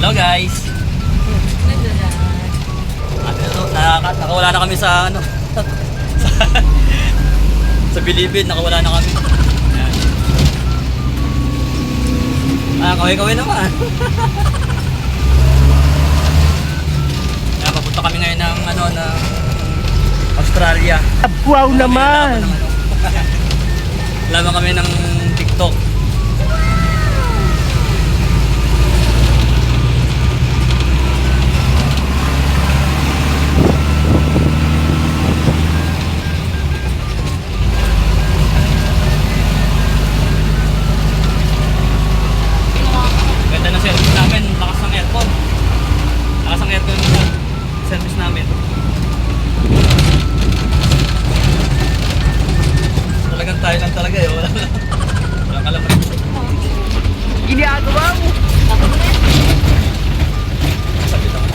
Hello guys. Nakawala na kami sa ano. Sa Bilibid, nakawala na kami. Ayan. Kaway-kaway naman. Ayan, papunta kami ngayon ng ano ng Australia. Wow naman. Laban kami ng TikTok. Ganda ng service namin, lakas ng aircon. Lakas ng aircon ng service namin. Talagang tayo lang talaga eh. Walang alam rin. Ginagawa mo. Sabi lang.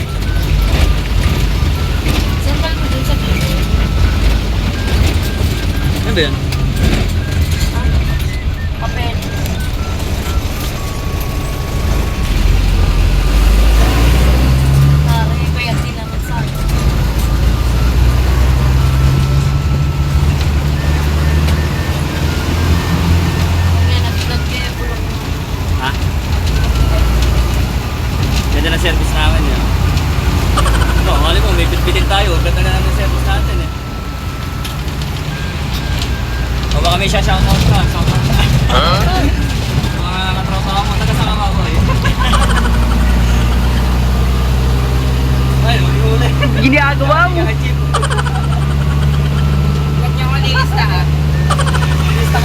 Sandal mo dun sa video. Ano ba yan? Papel. Parang iba yan din naman sa akin. Kaya nag-vlog kayo po. Ha? Ganda na service namin yun. Ito, kali mo, may bitbitin tayo. Ganda na namin service natin eh. O baka may shoutout ka. Shoutout ka. Mga katropa mo, taga saan ka ba eh? Ay, mag-iulay. Ginagawa mo. Huwag niyo ko nilista ha. Lista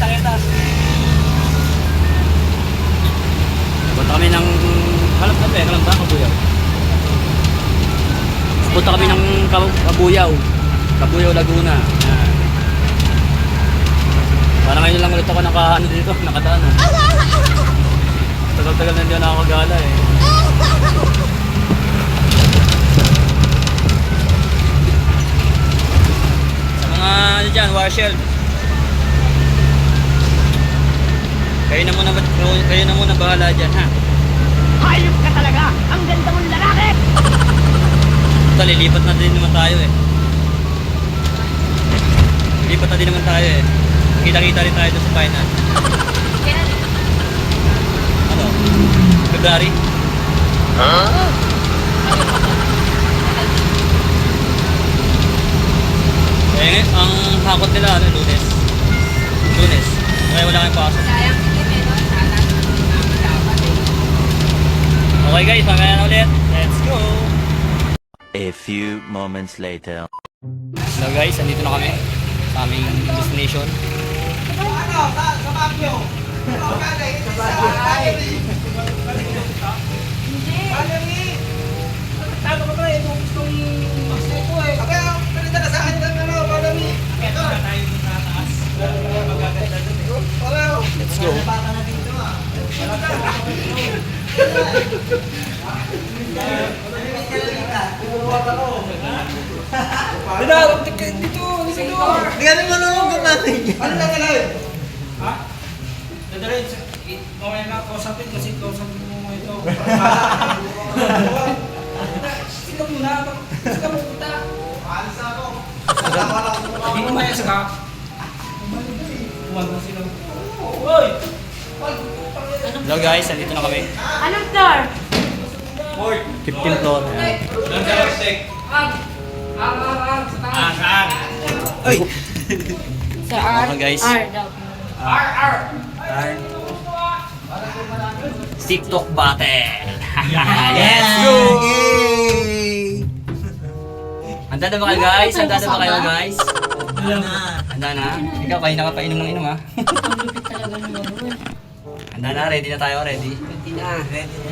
kita. Punta kami ng Kalam ba? Kabuyaw. Punta kami ng Kabuyaw, Laguna. Yan. Parang ngayon lang ulit ako dito, nakadaan. Tagal-tagal na hindi ako nakakagala eh. Sa mga ano dyan, washer. Kayo na muna bahala dyan, ha? Hayop ka talaga. Ang ganda mong lalaki. Ito, lilipat na din naman tayo eh. Lilipat na din naman tayo eh. Kita-kita rin tayo doon sa finance. Ano? February? Eh, ang hakot nila, ano, Lunes. Kaya wala kayong pasok. Sayang hindi meron. Sana dapat eh. Okay guys, mamaya na ulit. Let's go! A few moments later. So guys, andito na kami sa aming destination. Let's go. Galing mo nung natin. Ano na gano'n? Ha? Dadalhin, mamaya na kausapin kasi kausapin mo ito. Sino muna? Sino ka pupunta? Alis ako. Hindi umayas ka. Umayas sila. Hoy! Hello guys, andito na kami. Anong floor? 15th floor. Ayan. Saan? Ay! Sa R. Ano, guys? R daw. TikTok battle! Let's go! Handa na ba kayo guys? Handa na? Ikaw, kayo nakapainom ng inom ha? Ang lupit talaga ng laro. Handa na? Ready na tayo? Ready?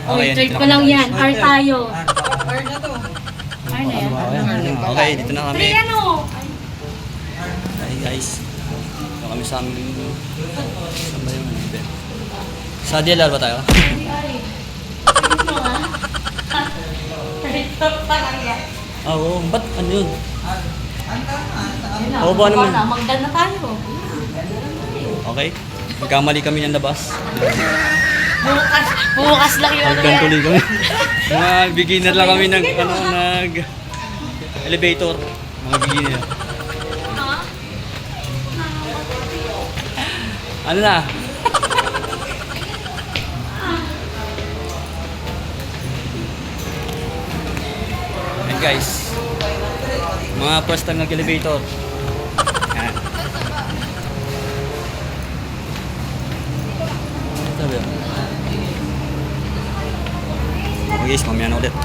Okay, dito third na ko lang kami, yan. guys. R tayo. R na to. R na yan. Okay, dito na kami. Pre, ano? Hi guys. Dito kami sa aming... Saan ba yung event? Sa DLR ba tayo? Ay. Ano nga? Third pa lang yan. Oo, ba't ano yun? Ayun na, Oo, ba naman? Magdal na tayo. Okay. Magkamali kami ng labas. Bukas lang yun. Hanggang tuloy kami. Mga beginner lang kami nag elevator. Mga beginner. Ano na? Ayan guys. Mga first time nag-elevator. Ayan. Sabi yun. Okay guys, mamaya na ulit.